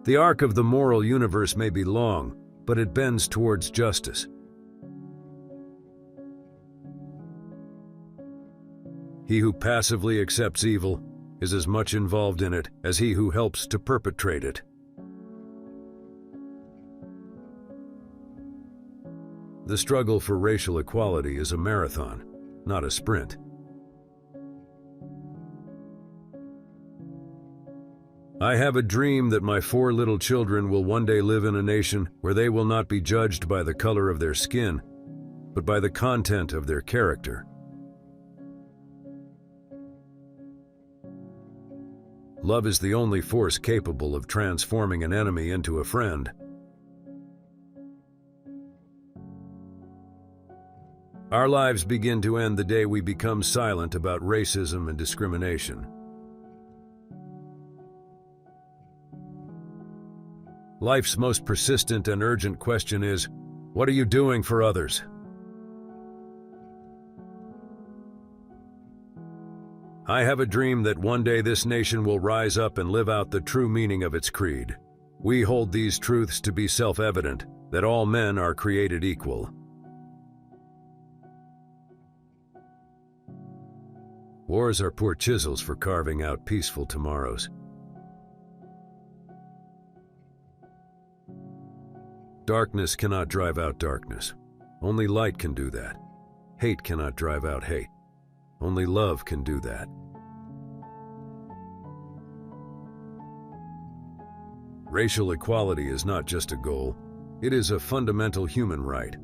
The arc of the moral universe may be long, but it bends towards justice. He who passively accepts evil is as much involved in it as he who helps to perpetrate it. The struggle for racial equality is a marathon, not a sprint. I have a dream that my 4 little children will one day live in a nation where they will not be judged by the color of their skin, but by the content of their character. Love is the only force capable of transforming an enemy into a friend. Our lives begin to end the day we become silent about racism and discrimination. Life's most persistent and urgent question is, what are you doing for others? I have a dream that one day this nation will rise up and live out the true meaning of its creed. We hold these truths to be self-evident, that all men are created equal. Wars are poor chisels for carving out peaceful tomorrows. Darkness cannot drive out darkness. Only light can do that. Hate cannot drive out hate. Only love can do that. Racial equality is not just a goal, it is a fundamental human right.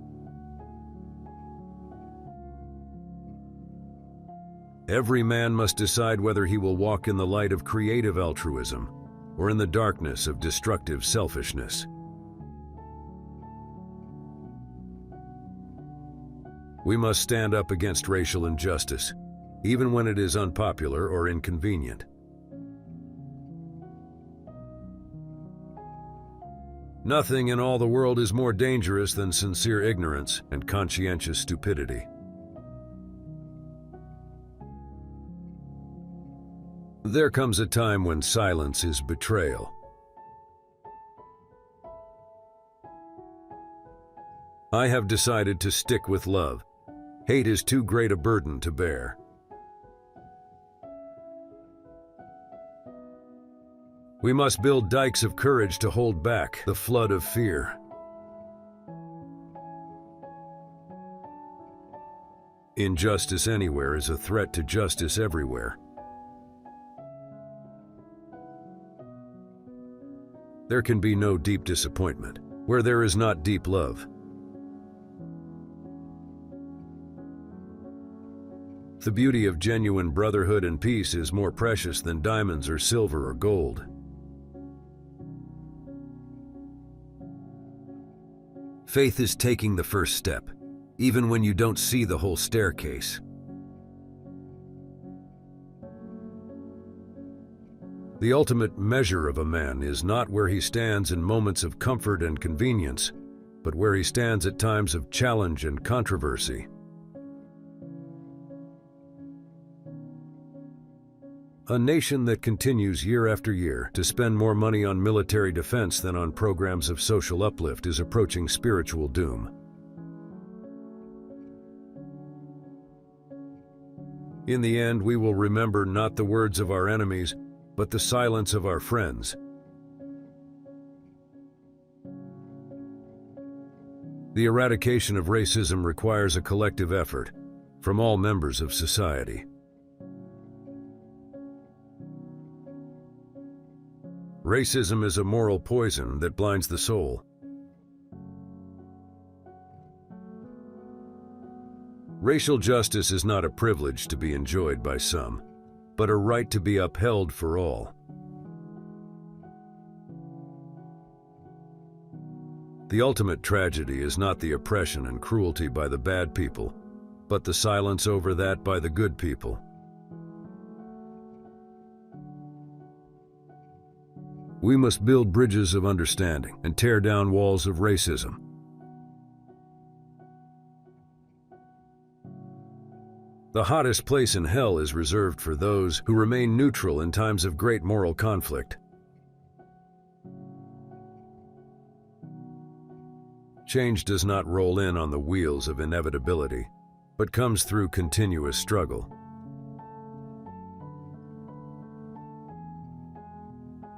Every man must decide whether he will walk in the light of creative altruism or in the darkness of destructive selfishness. We must stand up against racial injustice, even when it is unpopular or inconvenient. Nothing in all the world is more dangerous than sincere ignorance and conscientious stupidity. There comes a time when silence is betrayal. I have decided to stick with love. Hate is too great a burden to bear. We must build dikes of courage to hold back the flood of fear. Injustice anywhere is a threat to justice everywhere. There can be no deep disappointment where there is not deep love. The beauty of genuine brotherhood and peace is more precious than diamonds or silver or gold. Faith is taking the first step, even when you don't see the whole staircase. The ultimate measure of a man is not where he stands in moments of comfort and convenience, but where he stands at times of challenge and controversy. A nation that continues year after year to spend more money on military defense than on programs of social uplift is approaching spiritual doom. In the end, we will remember not the words of our enemies, but the silence of our friends. The eradication of racism requires a collective effort from all members of society. Racism is a moral poison that blinds the soul. Racial justice is not a privilege to be enjoyed by some, but a right to be upheld for all. The ultimate tragedy is not the oppression and cruelty by the bad people, but the silence over that by the good people. We must build bridges of understanding and tear down walls of racism. The hottest place in hell is reserved for those who remain neutral in times of great moral conflict. Change does not roll in on the wheels of inevitability, but comes through continuous struggle.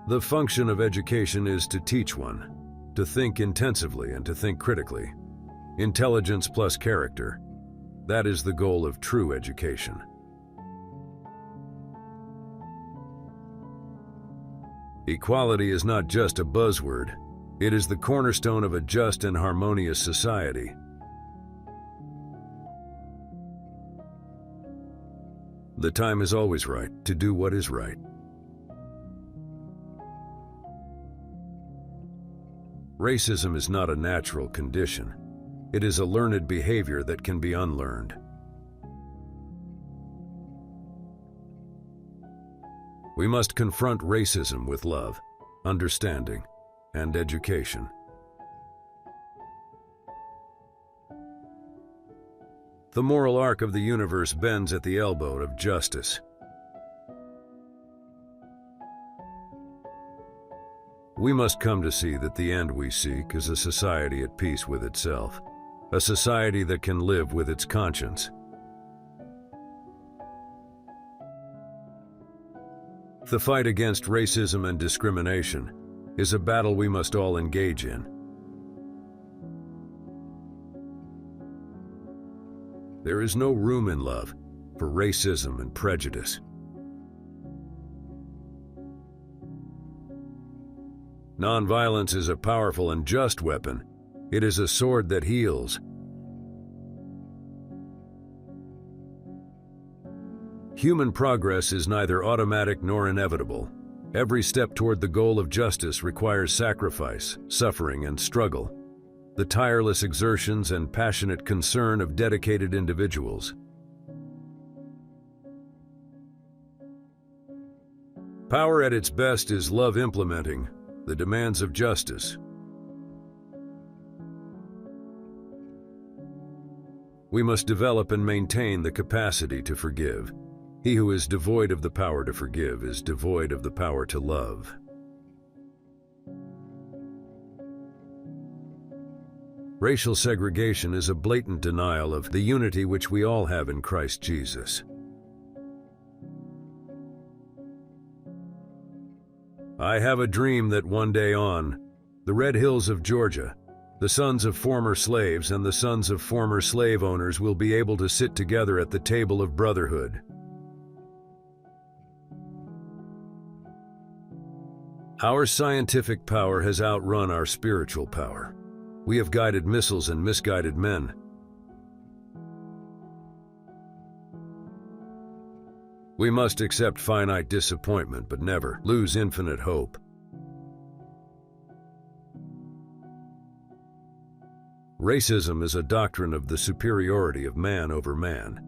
The function of education is to teach one, to think intensively and to think critically. Intelligence plus character. That is the goal of true education. Equality is not just a buzzword. It is the cornerstone of a just and harmonious society. The time is always right to do what is right. Racism is not a natural condition. It is a learned behavior that can be unlearned. We must confront racism with love, understanding, and education. The moral arc of the universe bends at the elbow of justice. We must come to see that the end we seek is a society at peace with itself, a society that can live with its conscience. The fight against racism and discrimination is a battle we must all engage in. There is no room in love for racism and prejudice. Nonviolence is a powerful and just weapon. It is a sword that heals. Human progress is neither automatic nor inevitable. Every step toward the goal of justice requires sacrifice, suffering, and struggle. The tireless exertions and passionate concern of dedicated individuals. Power at its best is love implementing the demands of justice. We must develop and maintain the capacity to forgive. He who is devoid of the power to forgive is devoid of the power to love. Racial segregation is a blatant denial of the unity which we all have in Christ Jesus. I have a dream that one day on the red hills of Georgia, the sons of former slaves and the sons of former slave owners will be able to sit together at the table of brotherhood. Our scientific power has outrun our spiritual power. We have guided missiles and misguided men. We must accept finite disappointment, but never lose infinite hope. Racism is a doctrine of the superiority of man over man.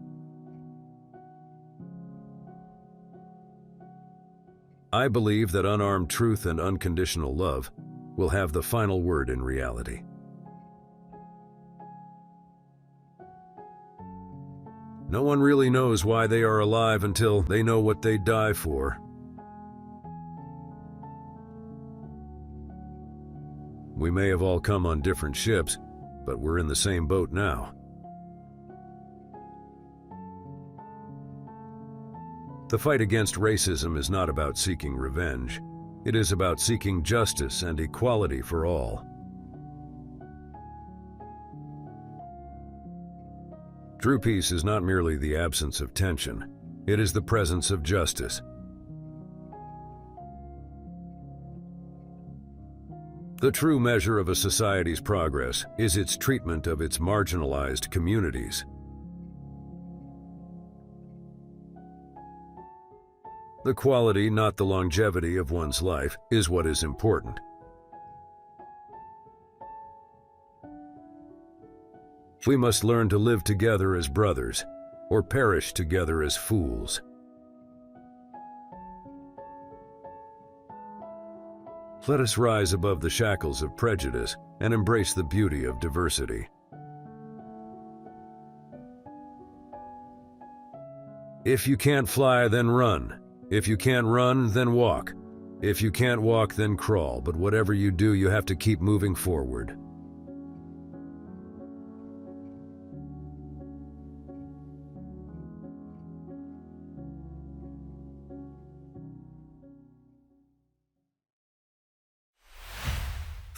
I believe that unarmed truth and unconditional love will have the final word in reality. No one really knows why they are alive until they know what they die for. We may have all come on different ships, but we're in the same boat now. The fight against racism is not about seeking revenge. It is about seeking justice and equality for all. True peace is not merely the absence of tension. It is the presence of justice. The true measure of a society's progress is its treatment of its marginalized communities. The quality, not the longevity of one's life, is what is important. We must learn to live together as brothers, or perish together as fools. Let us rise above the shackles of prejudice and embrace the beauty of diversity. If you can't fly, then run. If you can't run, then walk. If you can't walk, then crawl. But whatever you do, you have to keep moving forward.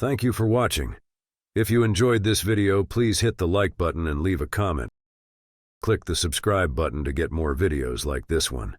Thank you for watching. If you enjoyed this video, please hit the like button and leave a comment. Click the subscribe button to get more videos like this one.